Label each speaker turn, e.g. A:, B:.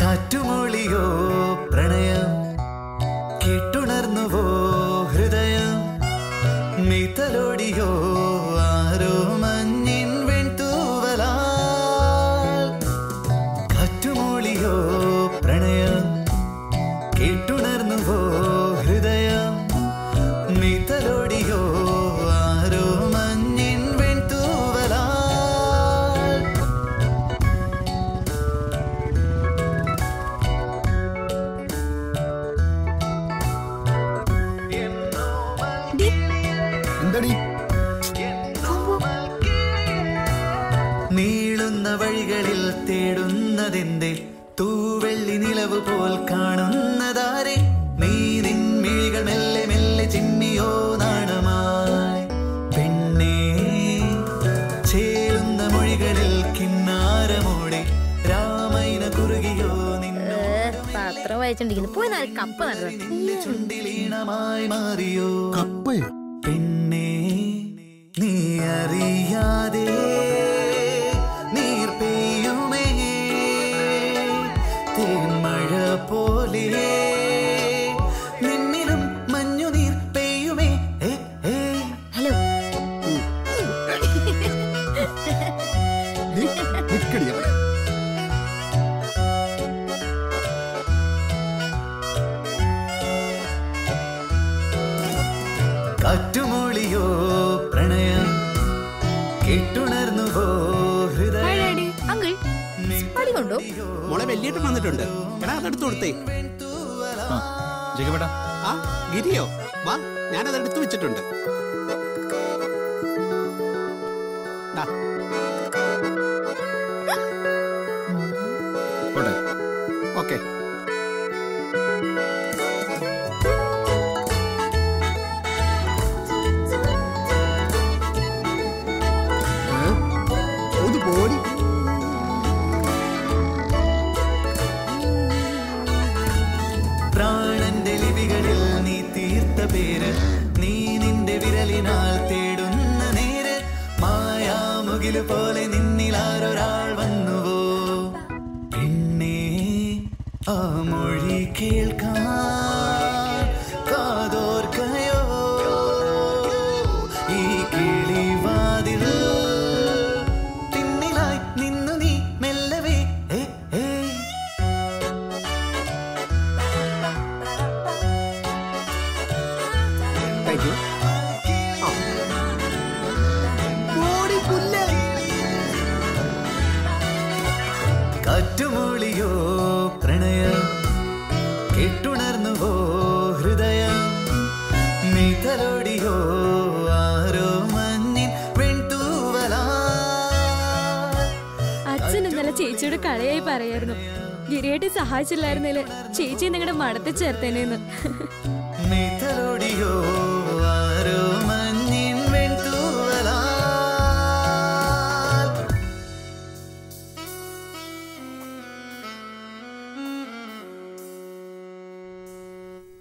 A: കാറ്റുമൊളിയോ പ്രണയം കേട്ടുണർന്നുവോ ഹൃദയം മീത്തലോടിയോ ആരോ മഞ്ഞിൻ വെൺതൂവലാൽ കാറ്റുമൊളിയോ പ്രണയം കേട്ടുണർന്നുവോ ഹൃദയം മീത്തലോടിയോ ആരോ മഞ്ഞിൻ വെൺതൂവലാൽ നീളുന്ന വഴികളിൽ തേടുന്നതെന്തേ തൂവെള്ളി നിലവ് പോൽ കാണുന്നതാരെ നീ നിൻമിഴികൾ മെല്ലെ മെല്ലെ ചിമ്മിയോ നാണമായി പെണ്ണേ ചേരുന്ന മൊഴികളിൽ കിന്നാരമോടെ രാമൈന കുറുകിയോ
B: പത്രം വായിച്ചോണ്ടിരിക്കുന്നു പോയി നാല് കപ്പ
A: നിന്റെ ചുണ്ടിലീണമായി മാറിയോ പെണ്ണേ നീ അറിയാതെ നീർ പെയ്യുമേ തേന്മഴ പോലെ നിന്നിലും മഞ്ഞുനീർ പെയ്യുമേ
B: ഹലോ
A: കാറ്റുമൊളിയോ പ്രണയം കേട്ടുണർന്നുവോ ഹൃദയം
B: അങ്കിൾ പടി കൊണ്ടോ
C: മോളെ വലിയേട്ടൻ വന്നിട്ടുണ്ട്. എടാ അതെടുത്തു കൊടുത്തേ. ആ ഗിരിയോ വാ, ഞാനതെടുത്തു വെച്ചിട്ടുണ്ട്. ഓക്കെ
A: പ്രാണന്റെ ലിപികളിൽ നീ തീർത്ത പേര് നീ നിന്റെ വിരലിനാൽ തേടുന്ന നേര് മായാമുകില് പോലെ നിന്നിലാരൊരാൾ വന്നുവോ പെണ്ണേ ആ മൊഴി കേൾക്കാൻ കാതോർക്കയോ ഈ കിളിവാതിൽ പിന്നിലായി നിന്നു നീ മെല്ലവേ കാറ്റുമൊളിയോ പ്രണയം കേട്ടുണർന്നുവോ ഹൃദയം മീതലോടിയോ ആരോ മഞ്ഞിൻ വെൺതൂവലാ.
D: അച്ഛൻ ഇന്നലെ ചേച്ചിയോട് കളിയായി പറയായിരുന്നു, ഗിരിയേട്ടി സഹായിച്ചില്ലായിരുന്നേല് ചേച്ചി നിങ്ങളുടെ മടത്തി ചേർത്തേനേന്ന്.
A: മീതലോടിയോ